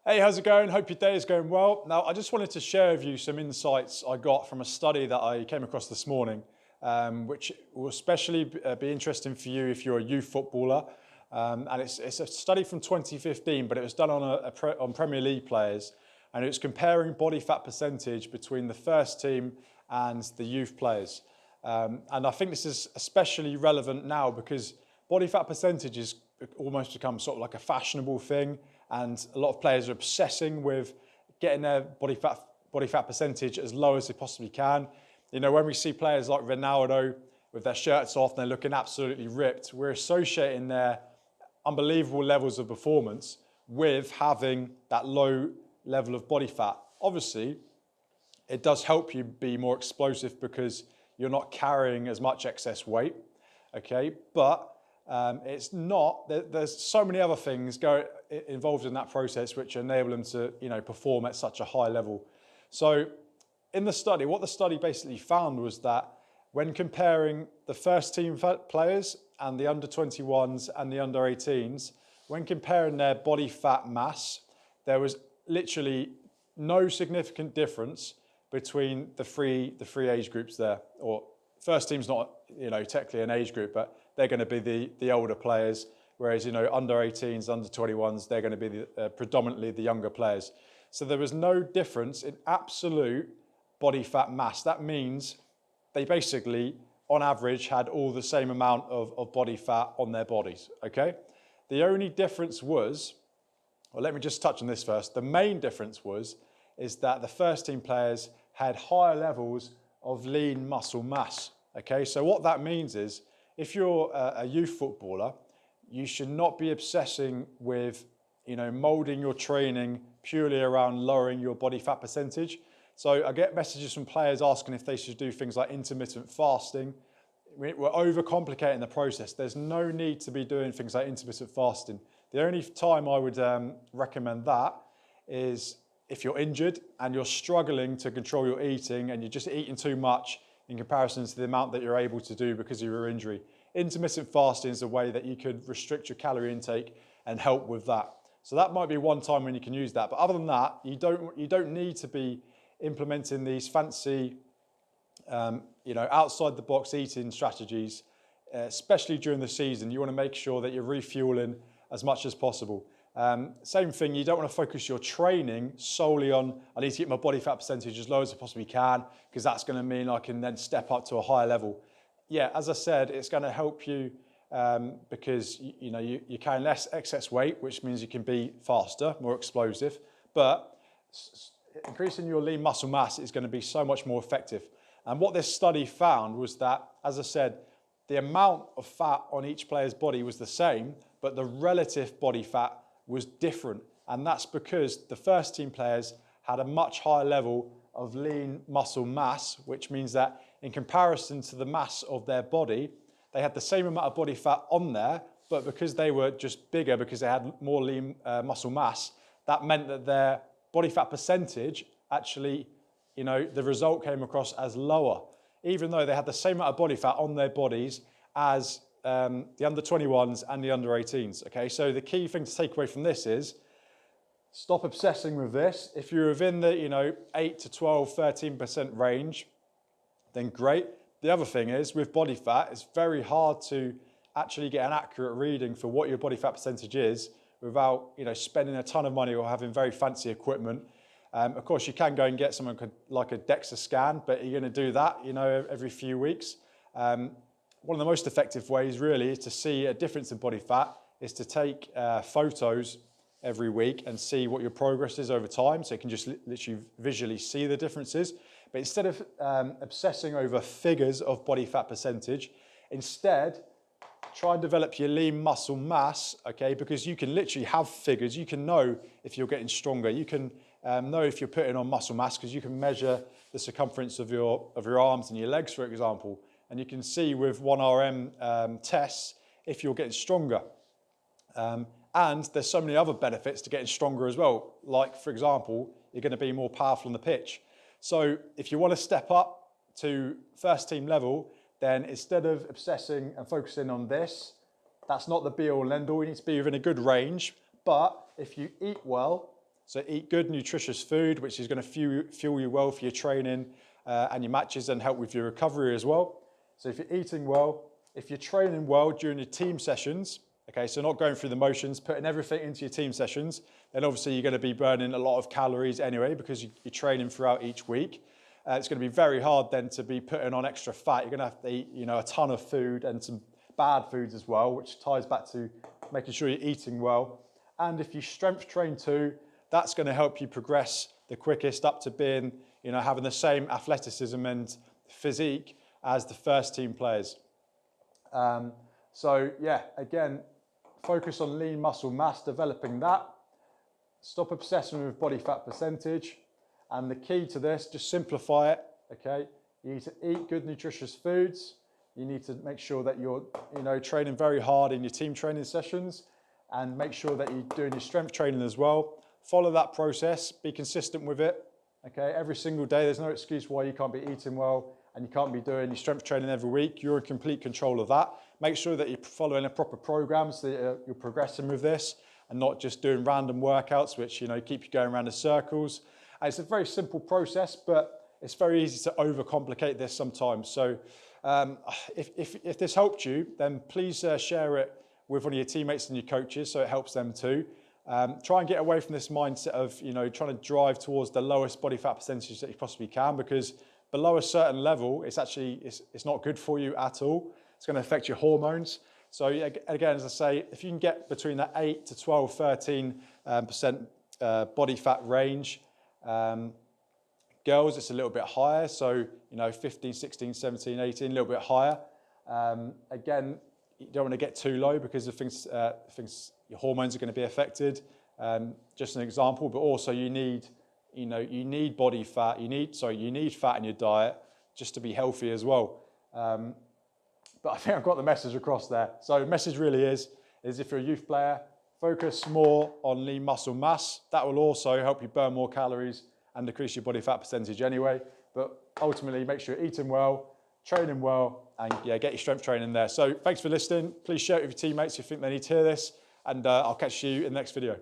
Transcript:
Hey, how's it going? Hope your day is going well. Now, I just wanted to share with you some insights I got from a study that I came across this morning, which will especially be interesting for you if you're a youth footballer. And it's a study from 2015, but it was done on on Premier League players, and it was comparing body fat percentage between the first team and the youth players. And I think this is especially relevant now because body fat percentage has almost become sort of like a fashionable thing, and a lot of players are obsessing with getting their body fat percentage as low as they possibly can. You know, when we see players like Ronaldo with their shirts off and they're looking absolutely ripped, we're associating their unbelievable levels of performance with having that low level of body fat. Obviously, it does help you be more explosive because you're not carrying as much excess weight, okay? But it's not, there's so many other things involved in that process which enable them to, perform at such a high level. So in the study, what the study basically found was that when comparing the first team players and the under 21s and the under 18s, when comparing their body fat mass, there was literally no significant difference between the three age groups there. Or first team's not, technically an age group, but they're going to be the older players, whereas, under 18s, under 21s, they're going to be predominantly the younger players. So there was no difference in absolute body fat mass. That means they basically, on average, had all the same amount of body fat on their bodies, okay? The only difference was, well, let me just touch on this first. The main difference is that the first team players had higher levels of lean muscle mass, okay? So what that means is, if you're a youth footballer, you should not be obsessing with, molding your training purely around lowering your body fat percentage. So I get messages from players asking if they should do things like intermittent fasting. We're overcomplicating the process. There's no need to be doing things like intermittent fasting. The only time I would recommend that is if you're injured and you're struggling to control your eating and you're just eating too much in comparison to the amount that you're able to do because of your injury. Intermittent fasting is a way that you could restrict your calorie intake and help with that. So that might be one time when you can use that. But other than that, you don't need to be implementing these fancy, outside the box eating strategies, especially during the season. You want to make sure that you're refueling as much as possible. Same thing, you don't want to focus your training solely on, I need to get my body fat percentage as low as I possibly can, because that's going to mean I can then step up to a higher level. Yeah, as I said, it's going to help you because you carry less excess weight, which means you can be faster, more explosive, but increasing your lean muscle mass is going to be so much more effective. And what this study found was that, as I said, the amount of fat on each player's body was the same, but the relative body fat was different. And that's because the first team players had a much higher level of lean muscle mass, which means that in comparison to the mass of their body, they had the same amount of body fat on there, but because they were just bigger, because they had more lean muscle mass, that meant that their body fat percentage actually, the result came across as lower, even though they had the same amount of body fat on their bodies as the under 21s and the under 18s, okay? So the key thing to take away from this is, stop obsessing with this. If you're within the, 8 to 12, 13% range, then great. The other thing is, with body fat, it's very hard to actually get an accurate reading for what your body fat percentage is without, spending a ton of money or having very fancy equipment. Of course, you can go and get something like a DEXA scan, but you're going to do that, every few weeks. One of the most effective ways, really, to see a difference in body fat is to take photos every week and see what your progress is over time, so you can just literally visually see the differences. But instead of obsessing over figures of body fat percentage, instead try and develop your lean muscle mass, okay? Because you can literally have figures. You can know if you're getting stronger. You can know if you're putting on muscle mass because you can measure the circumference of your arms and your legs, for example. And you can see with 1RM tests if you're getting stronger. And there's so many other benefits to getting stronger as well. Like, for example, you're going to be more powerful on the pitch. So if you want to step up to first team level, then instead of obsessing and focusing on this, that's not the be all and end all. You need to be within a good range. But if you eat well, So eat good, nutritious food, which is going to fuel you well for your training and your matches and help with your recovery as well. So if you're eating well, if you're training well during your team sessions, okay, so not going through the motions, putting everything into your team sessions, then obviously you're going to be burning a lot of calories anyway because you're training throughout each week. It's going to be very hard then to be putting on extra fat. You're going to have to eat, a ton of food and some bad foods as well, which ties back to making sure you're eating well. And if you strength train too, that's going to help you progress the quickest up to being, having the same athleticism and physique as the first team players. So yeah, again, focus on lean muscle mass, developing that. Stop obsessing with body fat percentage. And the key to this, just simplify it, okay? You need to eat good, nutritious foods. You need to make sure that you're, training very hard in your team training sessions and make sure that you're doing your strength training as well. Follow that process, be consistent with it, okay? Every single day, there's no excuse why you can't be eating well and you can't be doing your strength training every week. You're in complete control of that. Make sure that you're following a proper program so that you're progressing with this and not just doing random workouts, which, keep you going around in circles. And it's a very simple process, but it's very easy to overcomplicate this sometimes. So if this helped you, then please share it with one of your teammates and your coaches so it helps them too. Try and get away from this mindset of, trying to drive towards the lowest body fat percentage that you possibly can, because below a certain level, it's not good for you at all. It's going to affect your hormones. So again, as I say, if you can get between that 8 to 12, 13% body fat range, girls, it's a little bit higher. So, 15, 16, 17, 18, a little bit higher. Again, you don't want to get too low because of things your hormones are going to be affected. Just an example, but also you need body fat. You need fat in your diet just to be healthy as well. But I think I've got the message across there. So the message really is if you're a youth player, focus more on lean muscle mass. That will also help you burn more calories and decrease your body fat percentage anyway. But ultimately, make sure you're eating well, training well, and get your strength training there. So thanks for listening. Please share it with your teammates if you think they need to hear this, and I'll catch you in the next video.